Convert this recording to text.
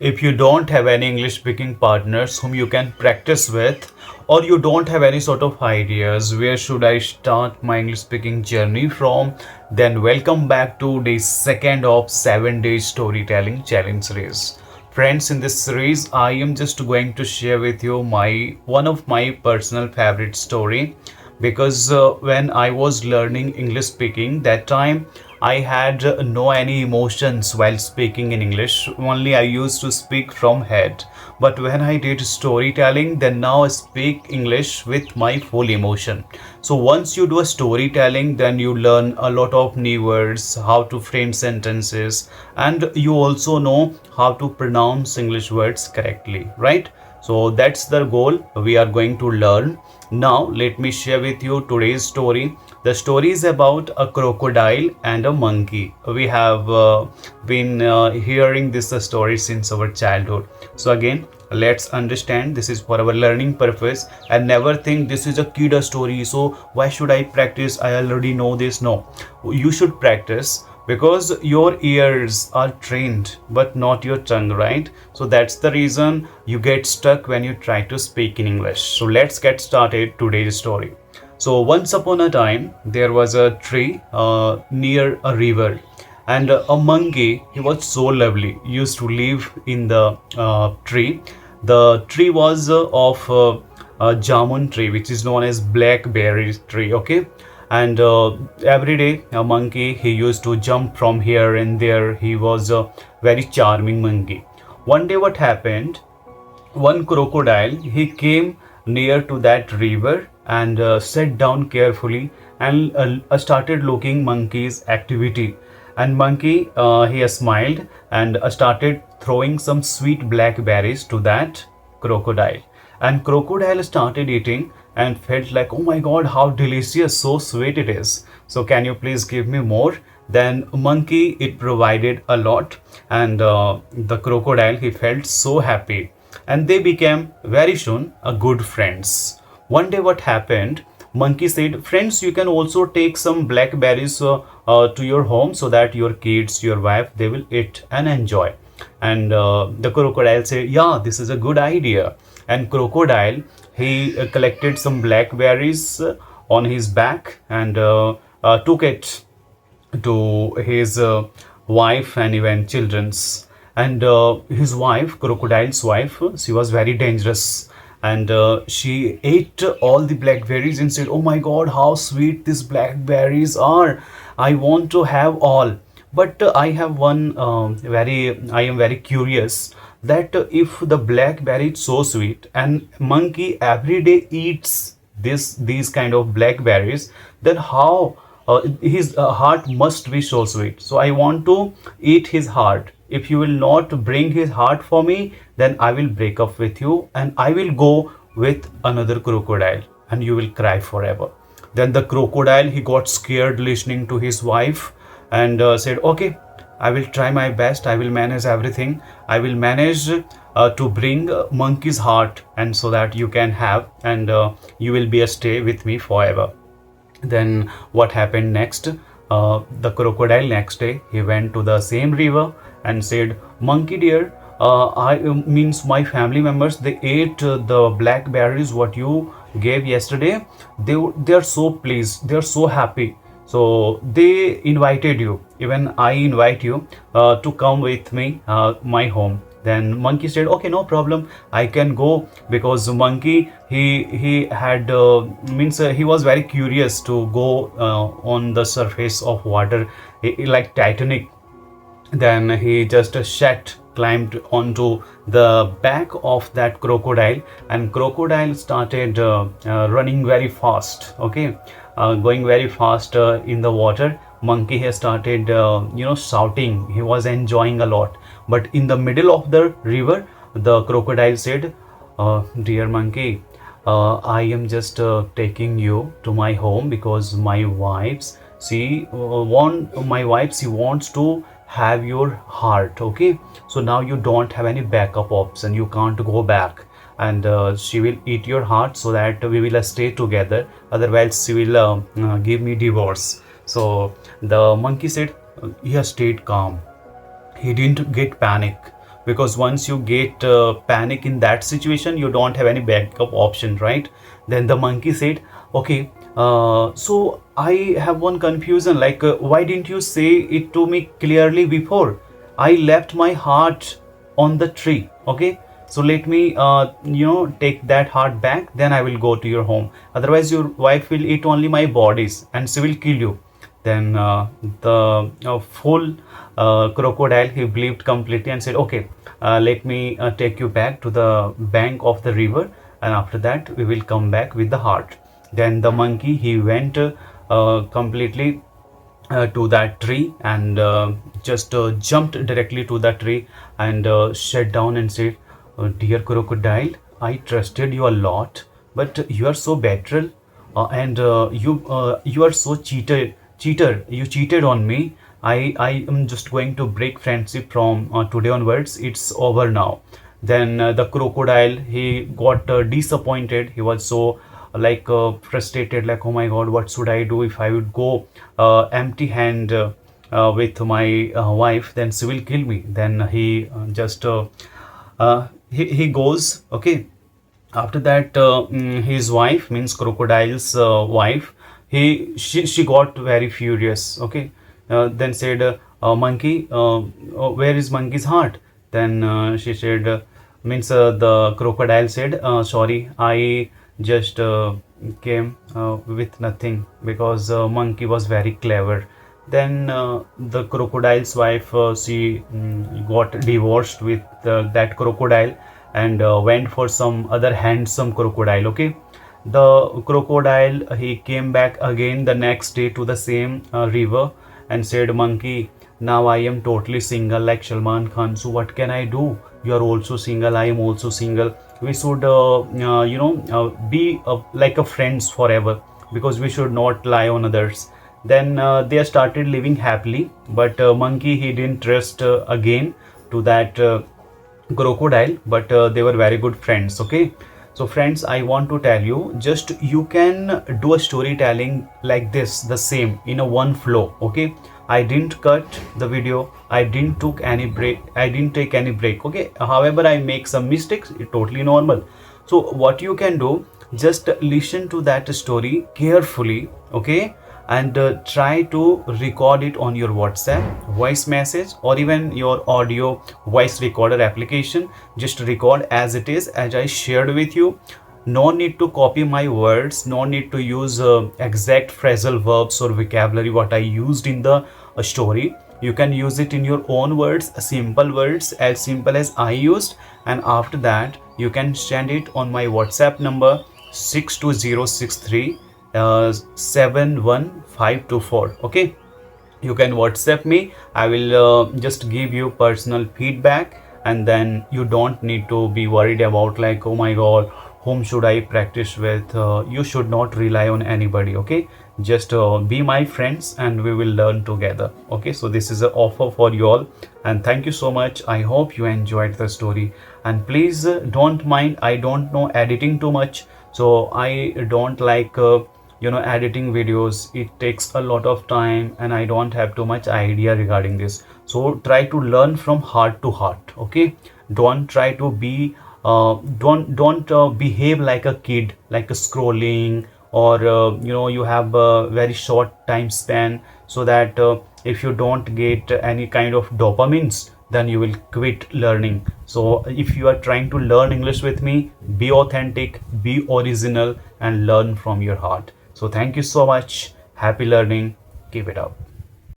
If you don't have any English speaking partners whom you can practice with, or you don't have any sort of ideas where should I start my English speaking journey from, then welcome back to day second of 7 days storytelling challenge series. Friends, in this series I am just going to share with you my one of my personal favorite story, because when I was learning English speaking, that time I had no any emotions while speaking in English. Only I used to speak from head. But when I did storytelling, then now I speak English with my full emotion. So once you do a storytelling, then you learn a lot of new words, how to frame sentences, and you also know how to pronounce English words correctly, right? So that's the goal we are going to learn. Now let me share with you today's story. The story is about a crocodile and a monkey. We have been hearing this story since our childhood. So again, let's understand, this is for our learning purpose, and never think this is a kid story, so why should I practice, I already know this. No, you should practice because your ears are trained but not your tongue, right? So that's the reason you get stuck when you try to speak in English. So let's get started today's story. So once upon a time there was a tree near a river, and a monkey, he was so lovely, used to live in the tree. The tree was of a jamun tree, which is known as blackberry tree, okay? And every day a monkey, he used to jump from here and there. He was a very charming monkey. One day what happened, one crocodile, he came near to that river and sat down carefully and started looking monkey's activity. And monkey, he smiled and started throwing some sweet blackberries to that crocodile. And crocodile started eating and felt like, oh my god, how delicious, so sweet it is, so can you please give me more? Then monkey, it provided a lot, and the crocodile, he felt so happy, and they became very soon a good friends. One day what happened, monkey said, friends, you can also take some blackberries to your home, so that your kids, your wife, they will eat and enjoy. And the crocodile said, yeah, this is a good idea. And crocodile, he collected some blackberries on his back and took it to his wife and even children's. And his wife, crocodile's wife, she was very dangerous, and she ate all the blackberries and said, oh my god, how sweet these blackberries are, I want to have all. But I have one I am very curious, that if the blackberry is so sweet and monkey every day eats these kind of blackberries, then how his heart must be so sweet. So I want to eat his heart. If you will not bring his heart for me, then I will break up with you and I will go with another crocodile and you will cry forever. Then the crocodile, he got scared listening to his wife and said, okay, I will try my best, I will manage everything, I will manage to bring monkey's heart, and so that you can have, and you will be a stay with me forever. Then what happened next, the crocodile next day, he went to the same river and said, monkey dear, I means my family members, they ate the blackberries what you gave yesterday. They are so pleased, they are so happy, so they invited you, even I invite you to come with me my home. Then monkey said, okay, no problem, I can go, because monkey, he had means he was very curious to go on the surface of water, like Titanic. Then he just climbed onto the back of that crocodile, and crocodile started running very fast, okay, going very fast in the water. Monkey has started shouting, he was enjoying a lot. But in the middle of the river, the crocodile said, dear monkey, I am just taking you to my home, because my wife, she wants to have your heart, okay? So now you don't have any backup option, you can't go back, and she will eat your heart, so that we will stay together, otherwise she will give me divorce. So the monkey said, he has stayed calm, he didn't get panic, because once you get panic in that situation, you don't have any backup option, right? Then the monkey said, okay, so I have one confusion, like why didn't you say it to me clearly before? I left my heart on the tree. Okay, so let me take that heart back, then I will go to your home. Otherwise your wife will eat only my bodies and she will kill you. Then the full crocodile, he believed completely and said, okay, let me take you back to the bank of the river, and after that we will come back with the heart. Then the monkey, he went completely to that tree, and just jumped directly to the tree, and sat down and said, dear crocodile, I trusted you a lot, but you are so betrayal, and you are so cheater, you cheated on me. I am just going to break friendship from today onwards. It's over now. Then the crocodile, he got disappointed. He was so frustrated, like, oh my god, what should I do if I would go empty hand with my wife? Then she will kill me. Then he just he goes. Okay, after that his wife, means crocodile's wife, she got very furious. Okay, then said, monkey, where is monkey's heart? Then she said, means the crocodile said, sorry, I just came with nothing, because monkey was very clever. Then the crocodile's wife, she got divorced with that crocodile, and went for some other handsome crocodile. Okay, the crocodile, he came back again the next day to the same river, and said, monkey, now I am totally single like Salman Khan, so what can I do? You are also single, I am also single. We should be like a friends forever, because we should not lie on others. Then they started living happily, but monkey, he didn't trust again to that crocodile, but they were very good friends. Okay, so friends, I want to tell you, just you can do a storytelling like this, the same, in a one flow. Okay, I didn't cut the video, I didn't took any break, I didn't take any break. Okay, however I make some mistakes, it's totally normal. So what you can do, just listen to that story carefully. Okay, and try to record it on your WhatsApp voice message, or even your audio voice recorder application. Just record as it is, as I shared with you. No need to copy my words, no need to use exact phrasal verbs or vocabulary what I used in the story. You can use it in your own words, simple words, as simple as I used. And after that, you can send it on my WhatsApp number 62063 71524. Okay, you can WhatsApp me. I will just give you personal feedback, and then you don't need to be worried about, like, oh my god, whom should I practice with? You should not rely on anybody. Okay, just be my friends and we will learn together. Okay, so this is an offer for you all, and thank you so much. I hope you enjoyed the story, and please don't mind, I don't know editing too much, so I don't like editing videos. It takes a lot of time and I don't have too much idea regarding this. So try to learn from heart to heart. Okay, don't try to be don't behave like a kid, like a scrolling, or you have a very short time span, so that if you don't get any kind of dopamines, then you will quit learning. So if you are trying to learn English with me, be authentic, be original, and learn from your heart. So thank you so much. Happy learning. Keep it up.